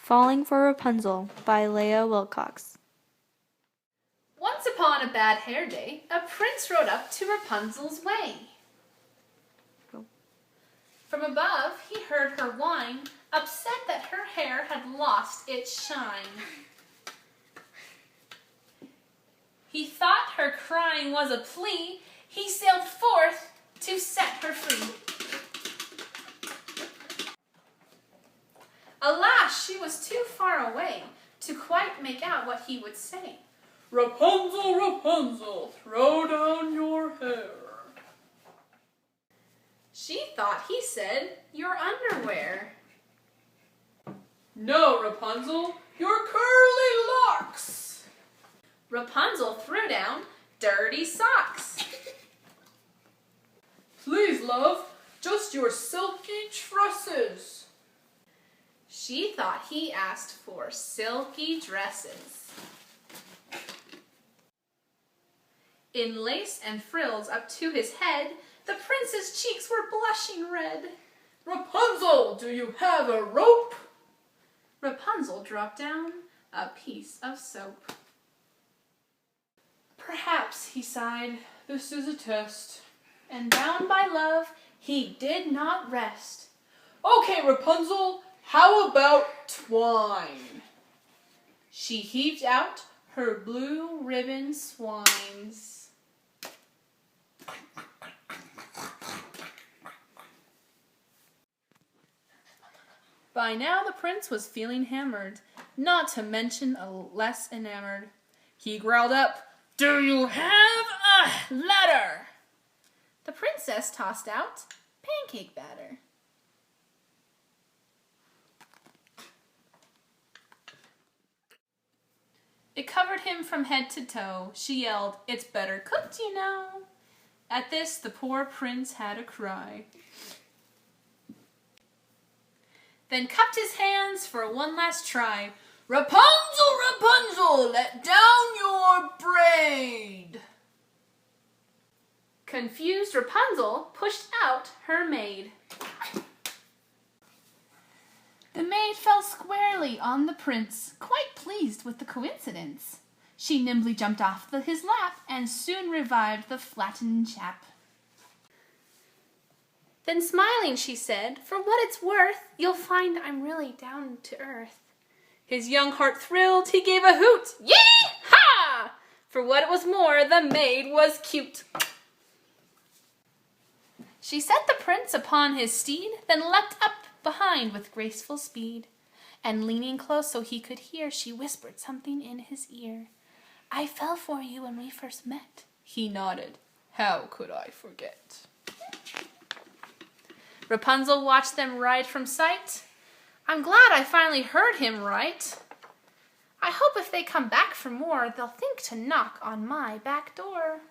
Falling for Rapunzel by Leah Wilcox. Once upon a bad hair day, a prince rode up to Rapunzel's way. From above, he heard her whine, upset that her hair had lost its shine. He thought her crying was a plea. He sailed forth to set her free. Alas, she was too far away to quite make out what he would say. Rapunzel, Rapunzel, throw down your hair. She thought he said, your underwear. No, Rapunzel, your curly locks. Rapunzel threw down dirty socks. Please, love, just your silky tresses. She thought he asked for silky dresses. In lace and frills up to his head, the prince's cheeks were blushing red. Rapunzel, do you have a rope? Rapunzel dropped down a piece of soap. Perhaps, he sighed, This is a test. and bound by love, he did not rest. Okay, Rapunzel, how about twine? She heaved out her blue ribbon swines. By now the prince was feeling hammered, not to mention less enamored. He growled up, "Do you have a letter?" The princess tossed out pancake batter. It covered him from head to toe. She yelled, "It's better cooked, you know." At this, the poor prince had a cry. Then cupped his hands for one last try. "Rapunzel, Rapunzel, let down your braid." Confused Rapunzel pushed out her maid. The maid fell squarely on the prince, quite pleased with the coincidence. She nimbly jumped off his lap and soon revived the flattened chap. Then smiling she said, "For what it's worth, you'll find I'm really down to earth." His young heart thrilled, he gave a hoot, "Yee-ha!" For what it was more, the maid was cute. She set the prince upon his steed, then leapt up behind with graceful speed. And leaning close so he could hear, she whispered something in his ear. "I fell for you when we first met." He nodded. "How could I forget?" Rapunzel watched them ride from sight. "I'm glad I finally heard him right. I hope if they come back for more, they'll think to knock on my back door."